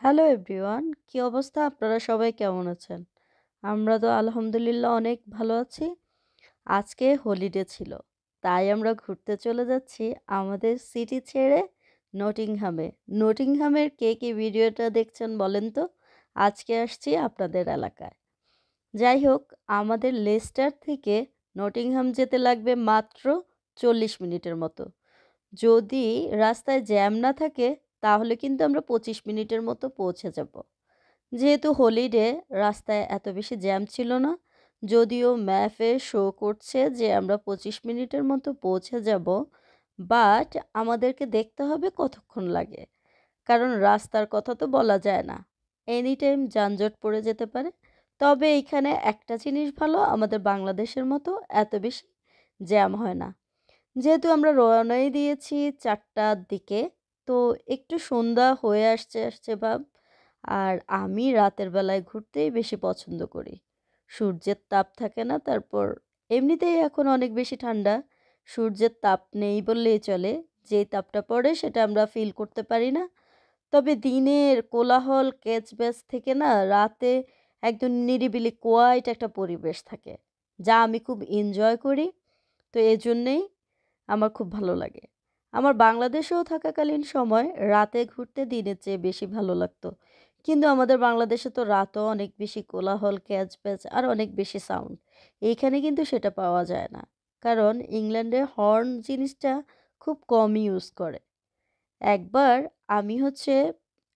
Hello everyone, কি অবস্থা? আপনারা সবাই কেমন আছেন? আমরা তো আলহামদুলিল্লাহ অনেক ভালো আছি। আজকে হলিডে ছিল, তাই আমরা ঘুরতে চলে যাচ্ছি আমাদের সিটি ছেড়ে নটিংহামে। নটিংহামের কে কে ভিডিওটা দেখছেন বলেন তো? আজকে আসছি আপনাদের এলাকায়। যাই হোক, আমাদের লেস্টার থেকে নটিংহাম যেতে লাগবে মাত্র 40 মিনিটের মতো। যদি রাস্তায় জ্যাম না থাকে তাহলে কিন্তু আমরা 25 মিনিটের মতো পৌঁছে যাব। যেহেতু হলিডে, রাস্তায় এত বেশি জ্যাম ছিল না। যদিও ম্যাপে শো করছে যে আমরা 25 মিনিটের মতো পৌঁছে যাব, বাট আমাদেরকে দেখতে হবে কতক্ষণ লাগে। কারণ রাস্তার কথা তো বলা যায় না, এনি টাইম যানজট পড়ে যেতে পারে। তবে এইখানে একটা জিনিস ভালো, আমাদের বাংলাদেশের মতো এত বেশি জ্যাম হয় না। যেহেতু আমরা রওনাই দিয়েছি 4টার দিকে, তো একটু সন্ধ্যা হয়ে আসছে আসছে ভাব। আর আমি রাতের বেলায় ঘুরতেই বেশি পছন্দ করি। সূর্যের তাপ থাকে না, তারপর এমনিতেই এখন অনেক বেশি ঠান্ডা। সূর্যের তাপ নেই বললেই চলে। যেই তাপটা পড়ে সেটা আমরা ফিল করতে পারি না। তবে দিনের কোলাহল ক্যাচব্যাচ থেকে না, রাতে একদম নিরিবিলি কোয়াইট একটা পরিবেশ থাকে, যা আমি খুব এনজয় করি। তো এজন্যেই আমার খুব ভালো লাগে। আমার বাংলাদেশেও থাকাকালীন সময় রাতে ঘুরতে দিনের চেয়ে বেশি ভালো লাগতো। কিন্তু আমাদের বাংলাদেশে তো রাতও অনেক বেশি কোলাহল, ক্যাচব্যাচ আর অনেক বেশি সাউন্ড। এইখানে কিন্তু সেটা পাওয়া যায় না। কারণ ইংল্যান্ডে হর্ন জিনিসটা খুব কম ইউজ করে। একবার আমি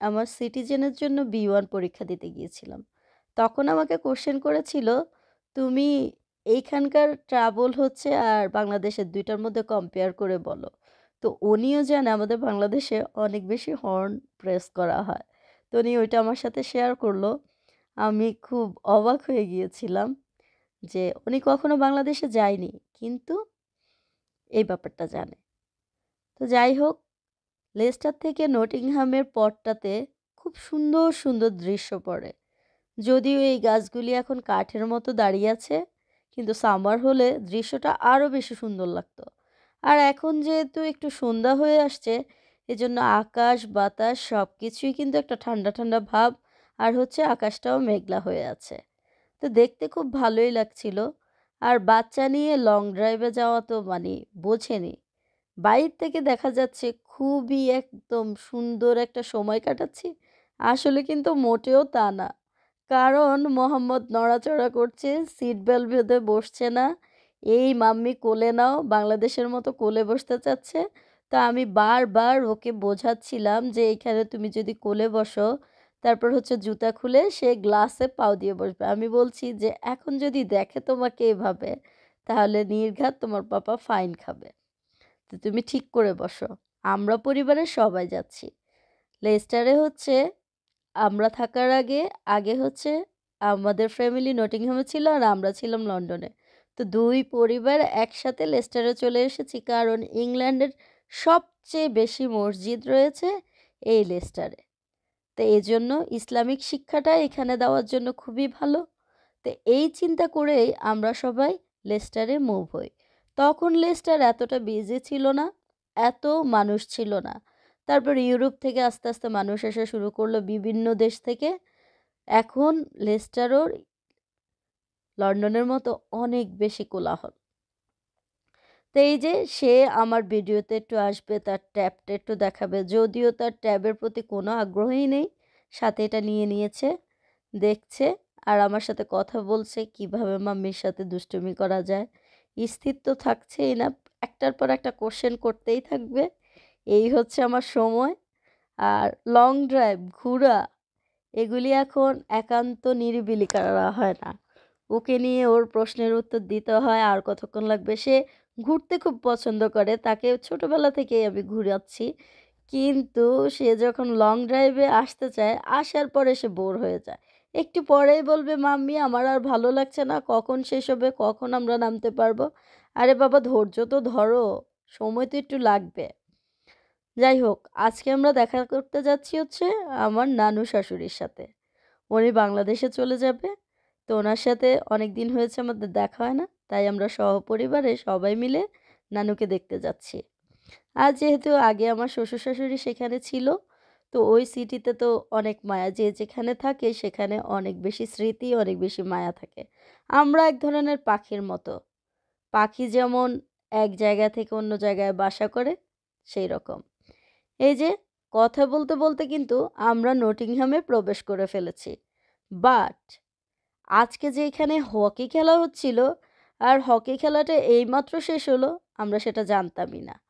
আমার সিটিজেনের জন্য B1 পরীক্ষা দিতে গিয়েছিলাম। তখন আমাকে কোশ্চেন করেছিল, তুমি এইখানকার ট্রাবল আর বাংলাদেশের ২টার মধ্যে কম্পেয়ার করে বলো। তো উনিও জানে আমাদের বাংলাদেশে অনেক বেশি হর্ন প্রেস করা হয়। তো উনি ওইটা আমার সাথে শেয়ার করলো। আমি খুব অবাক হয়ে গিয়েছিলাম যে উনি কখনো বাংলাদেশে যায়নি, কিন্তু এই ব্যাপারটা জানে। তো যাই হোক, লেস্টার থেকে নটিংহামের পথটাতে খুব সুন্দর সুন্দর দৃশ্য পড়ে। যদিও এই গাছগুলি এখন কাঠের মতো দাঁড়িয়ে আছে, কিন্তু সামার হলে দৃশ্যটা আরও বেশি সুন্দর লাগতো। আর এখন যেহেতু একটু সন্ধ্যা হয়ে আসছে, এজন্য আকাশ বাতাস সব কিছুই কিন্তু একটা ঠান্ডা ঠান্ডা ভাব। আর আকাশটাও মেঘলা হয়ে আছে। তো দেখতে খুব ভালোই লাগছিল। আর বাচ্চা নিয়ে লং ড্রাইভে যাওয়া তো মানে বোঝেনি। বাইরে থেকে দেখা যাচ্ছে খুবই একদম সুন্দর একটা সময় কাটাচ্ছি। আসলে কিন্তু মোটেও তা না। কারণ মোহাম্মদ নড়াচড়া করছে, সিট বেল্ট বেঁধে বসছে না। এই মাম্মি কোলে নাও, বাংলাদেশের মতো কোলে বসতে চাচ্ছে। তো আমি বারবার ওকে বোঝাচ্ছিলাম যে এইখানে তুমি যদি কোলে বসো, তারপর জুতা খুলে সে গ্লাসে পাও দিয়ে বসবে। আমি বলছি যে এখন যদি দেখে তোমাকে এভাবে, তাহলে নির্ঘাত তোমার পাপা ফাইন খাবে। তো তুমি ঠিক করে বসো। আমরা পরিবারের সবাই যাচ্ছি। লেস্টারে আমরা থাকার আগে আগে আমাদের ফ্যামিলি নটিংহামে ছিল আর আমরা ছিলাম লন্ডনে। তো দুই পরিবার একসাথে লেস্টারে চলে এসেছি, কারণ ইংল্যান্ডের সবচেয়ে বেশি মসজিদ রয়েছে এই লেস্টারে। তো এই জন্য ইসলামিক শিক্ষাটা এখানে দেওয়ার জন্য খুবই ভালো। তো এই চিন্তা করেই আমরা সবাই লেস্টারে মুভ হই। তখন লেস্টার এতটা বিজি ছিল না, এত মানুষ ছিল না। তারপর ইউরোপ থেকে আস্তে আস্তে মানুষ আসা শুরু করলো, বিভিন্ন দেশ থেকে। এখন লেস্টারও লন্ডনের মতো অনেক বেশি কোলাহল। তো এই যে সে আমার ভিডিওতে একটু আসবে, তার ট্যাবটা একটু দেখাবে, যদিও তার ট্যাবের প্রতি কোনো আগ্রহই নেই। সাথে এটা নিয়ে নিয়েছে, দেখছে আর আমার সাথে কথা বলছে কিভাবে মাম্মির সাথে দুষ্টুমি করা যায়। স্থির তো থাকছেই না, একটার পর একটা কোশ্চেন করতেই থাকবে। এই আমার সময়। আর লং ড্রাইভ ঘোরা, এগুলি এখন একান্ত নিরিবিলি করা হয় না। ওকে নিয়ে ওর প্রশ্নের উত্তর দিতে হয় আর কতক্ষণ লাগবে। সে ঘুরতে খুব পছন্দ করে, তাকে ছোটবেলা থেকেই আমি ঘুরাচ্ছি। কিন্তু সে যখন লং ড্রাইভে আসতে চায়, আসার পরে সে বোর হয়ে যায়। একটু পরেই বলবে, মাম্মি আমার আর ভালো লাগছে না, কখন শেষ হবে, কখন আমরা নামতে পারবো। আরে বাবা, ধৈর্য তো ধরো, সময় তো একটু লাগবে। যাই হোক, আজকে আমরা দেখা করতে যাচ্ছি আমার নানু শাশুড়ির সাথে। উনি বাংলাদেশে চলে যাবে। তো ওনার সাথে অনেক দিন হয়েছে আমাদের দেখা হয় না, তাই আমরা সহপরিবারে সবাই মিলে নানুকে দেখতে যাচ্ছি। আর যেহেতু আগে আমার শ্বশুর শাশুড়ি সেখানে ছিল, তো ওই সিটিতে তো অনেক মায়া, যে যেখানে থাকে সেখানে অনেক বেশি স্মৃতি, অনেক বেশি মায়া থাকে। আমরা এক ধরনের পাখির মতো। পাখি যেমন এক জায়গা থেকে অন্য জায়গায় বাসা করে, সেই রকম। এই যে কথা বলতে বলতে কিন্তু আমরা নটিংহামে প্রবেশ করে ফেলেছি। বাট আজকে যে এখানে হকি খেলা হচ্ছিল, আর হকি খেলাটা এইমাত্র শেষ হলো, আমরা সেটা জানতামই না।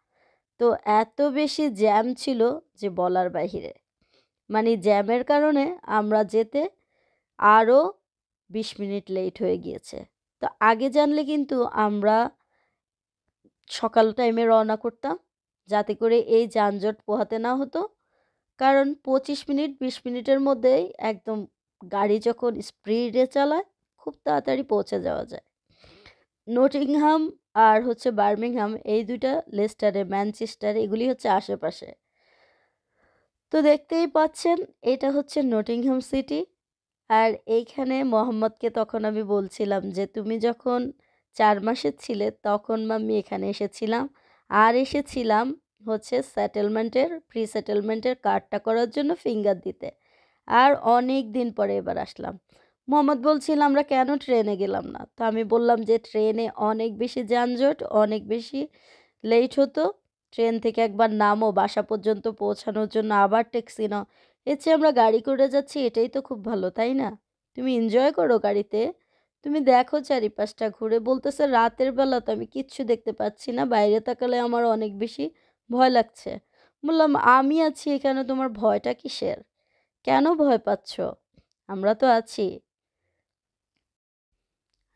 তো এত বেশি জ্যাম ছিল যে বলার বাহিরে। মানে জ্যামের কারণে আমরা যেতে আরও ২০ মিনিট লেট হয়ে গিয়েছে। তো আগে জানলে কিন্তু আমরা সকাল টাইমে রওনা করতাম, যাতে করে এই যানজট পোহাতে না হতো। কারণ ২৫ মিনিট ২০ মিনিটের মধ্যেই একদম গাড়ি যখন স্পিডে চালায়, খুব তাড়াতাড়ি পৌঁছে যাওয়া যায়। নটিংহাম আর হচ্ছে বার্মিংহাম, এই ২ টা, লেস্টারে, ম্যানচেস্টার, এগুলি হচ্ছে আশেপাশে। তো দেখতেই পাচ্ছেন এটা হচ্ছে নটিংহাম সিটি। আর এইখানে মোহাম্মদকে তখন আমি বলছিলাম যে, "তুমি যখন ৪ মাসের ছিলে তখন আমি এখানে এসেছিলাম। আর এসেছিলাম হচ্ছে সেটেলমেন্টের, প্রি সেটেলমেন্টের কার্ডটা করার জন্য, ফিঙ্গার দিতে। আর অনেক দিন পরে এবার আসলাম।" মোহাম্মদ বলছিল, "আমরা কেন ট্রেনে গেলাম না?" তো আমি বললাম যে, "ট্রেনে অনেক বেশি যানজট, অনেক বেশি লেট হতো। ট্রেন থেকে একবার নামো, বাসা পর্যন্ত পৌঁছানোর জন্য আবার ট্যাক্সি নাও। এর চেয়ে আমরা গাড়ি করে যাচ্ছি, এটাই তো খুব ভালো, তাই না? তুমি এনজয় করো গাড়িতে। তুমি দেখো চারিপাশটা ঘুরে।" বলতেছে, "রাতের বেলা তো আমি কিচ্ছু দেখতে পাচ্ছি না। বাইরে তাকালে আমার অনেক বেশি ভয় লাগছে।" বললাম, "আমি আছি এখানে, তোমার ভয়টা কিসের? কেন ভয় পাচ্ছ? আমরা তো আছি।"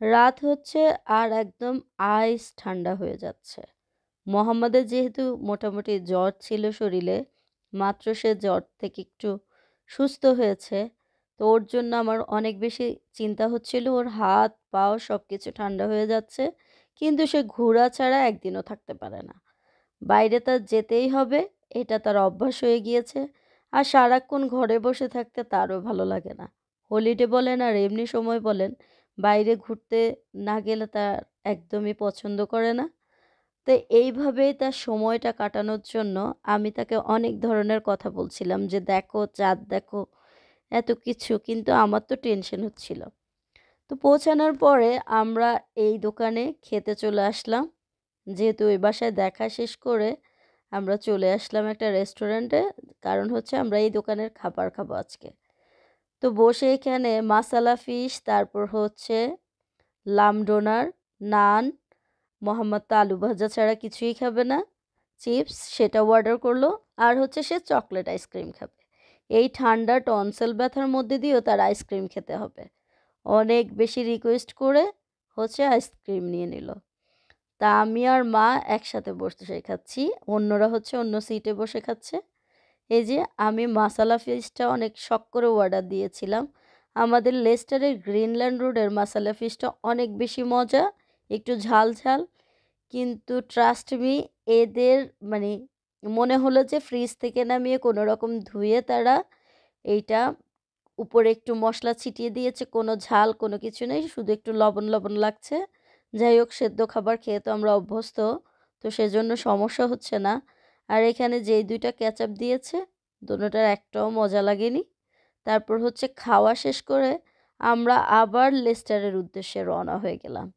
রাত হচ্ছে আর একদম আইস ঠান্ডা হয়ে যাচ্ছে। মোহাম্মদের যেহেতু মোটামুটি জ্বর ছিল শরীরে, মাত্র সে জ্বর থেকে একটু সুস্থ হয়েছে। তো ওর জন্য আমার অনেক বেশি চিন্তা হচ্ছিল। ওর হাত, পাও সবকিছু ঠান্ডা হয়ে যাচ্ছে। কিন্তু সে ঘোরা ছাড়া একদিনও থাকতে পারে না। বাইরে তার যেতেই হবে, এটা তার অভ্যাস হয়ে গিয়েছে। আর সারাক্ষণ ঘরে বসে থাকতে তারও ভালো লাগে না। হলিডে বলেন আর এমনি সময় বলেন, বাইরে ঘুরতে না গেলে তার একদমই পছন্দ করে না। তো এইভাবেই তার সময়টা কাটানোর জন্য আমি তাকে অনেক ধরনের কথা বলছিলাম যে, "দেখো, চাঁদ দেখো", এত কিছু। কিন্তু আমার তো টেনশন হচ্ছিল। তো পৌঁছানোর পরে আমরা এই দোকানে খেতে চলে আসলাম। যেহেতু ওই বাসায় দেখা শেষ করে আমরা চলে আসলাম একটা রেস্টুরেন্টে। কারণ হচ্ছে আমরা এই দোকানের খাবার খাবো আজকে। তো বসে এখানে মাসালা ফিশ, তারপর হচ্ছে লাম ডোনার, নান, মোহাম্মদ তো আলু ভাজা ছাড়া কিছুই খাবে না। চিপস, সেটাও অর্ডার করলো। আর হচ্ছে সে চকলেট আইসক্রিম খাবে। এই ঠান্ডা টনসিল ব্যথার মধ্যে দিয়েও তার আইসক্রিম খেতে হবে। অনেক বেশি রিকোয়েস্ট করে হচ্ছে আইসক্রিম নিয়ে নিল। তা আমি আর মা একসাথে বসে খাচ্ছি। অন্যরা হচ্ছে অন্য সিটে বসে খাচ্ছে। এই যে আমি মাসালা ফিশটা অনেক শখ করে অর্ডার দিয়েছিলাম। আমাদের লেস্টারের গ্রিনল্যান্ড রোডের মাসালা ফিশটা অনেক বেশি মজা, একটু ঝাল ঝাল। কিন্তু ট্রাস্ট মি, এদের মানে মনে হলো যে ফ্রিজ থেকে নামিয়ে কোনো রকম ধুয়ে তারা এইটা উপরে একটু মশলা ছিটিয়ে দিয়েছে। কোনো ঝাল, কোনো কিছু নেই, শুধু একটু লবণ লবণ লাগছে। যাই হোক, সেদ্ধ খাবার খেয়ে তো আমরা অভ্যস্ত, তো সেজন্য সমস্যা হচ্ছে না। আর এখানে যেই ২টা কেচাপ দিয়েছে, দোনোটার একটাও মজা লাগেনি। তারপর হচ্ছে খাওয়া শেষ করে আমরা আবার লেস্টারের উদ্দেশ্যে রওনা হয়ে গেলাম।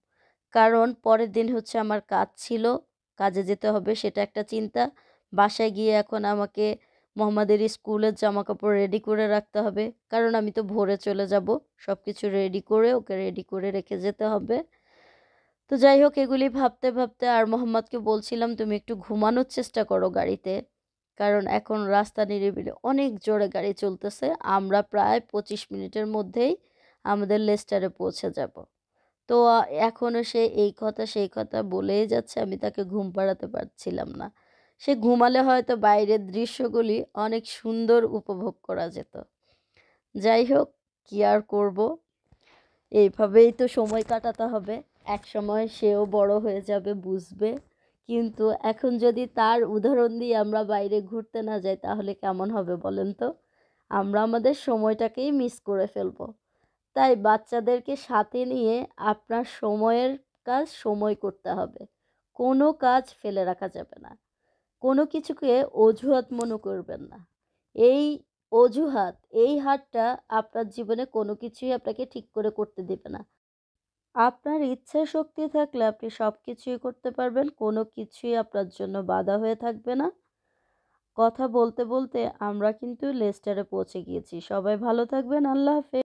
কারণ পরের দিন হচ্ছে আমার কাজ ছিল, কাজে যেতে হবে, সেটা একটা চিন্তা। বাসায় গিয়ে এখন আমাকে মোহাম্মদের স্কুলের জামাকাপড় রেডি করে রাখতে হবে। কারণ আমি তো ভোরে চলে যাব। সব কিছু রেডি করে ওকে রেডি করে রেখে যেতে হবে। তো যাই হোক, এগুলি ভাবতে ভাবতে আর মোহাম্মদকে বলছিলাম, "তুমি একটু ঘুমানোর চেষ্টা করো গাড়িতে।" কারণ এখন রাস্তা নিরিবিলি, অনেক জোরে গাড়ি চলতেছে। আমরা প্রায় ২৫ মিনিটের মধ্যেই আমাদের লেস্টারে পৌঁছে যাব। তো এখনও সে এই কথা সেই কথা বলেই যাচ্ছে। আমি তাকে ঘুম পাড়াতে পারছিলাম না। সে ঘুমালে হয়তো বাইরের দৃশ্যগুলি অনেক সুন্দর উপভোগ করা যেত। যাই হোক, কি আর করব? এইভাবেই তো সময় কাটাতে হবে। একসময় সেও বড় হয়ে যাবে, বুঝবে। কিন্তু এখন যদি তার উদাহরণ দিয়ে আমরা বাইরে ঘুরতে না যাই, তাহলে কেমন হবে বলেন তো? আমরা আমাদের সময়টাকেই মিস করে ফেলবো। তাই বাচ্চাদেরকে সাথে নিয়ে আপনার সময়ের কাজ সময় করতে হবে। কোনো কাজ ফেলে রাখা যাবে না। কোনো কিছুকে অজুহাত মনে করবেন না। এই অজুহাত, এই হারটা আপনার জীবনে কোনো কিছুই আপনাকে ঠিক করে করতে দেবে না। আপনার ইচ্ছা শক্তি থাকলে আপনি সবকিছুই করতে পারবেন। কোনো কিছুই আপনার জন্য বাধা হয়ে থাকবে না। কথা বলতে, বলতে আমরা কিন্তু লেস্টারে পৌঁছে গিয়েছি। সবাই ভালো থাকবেন। আল্লাহ হাফেজ।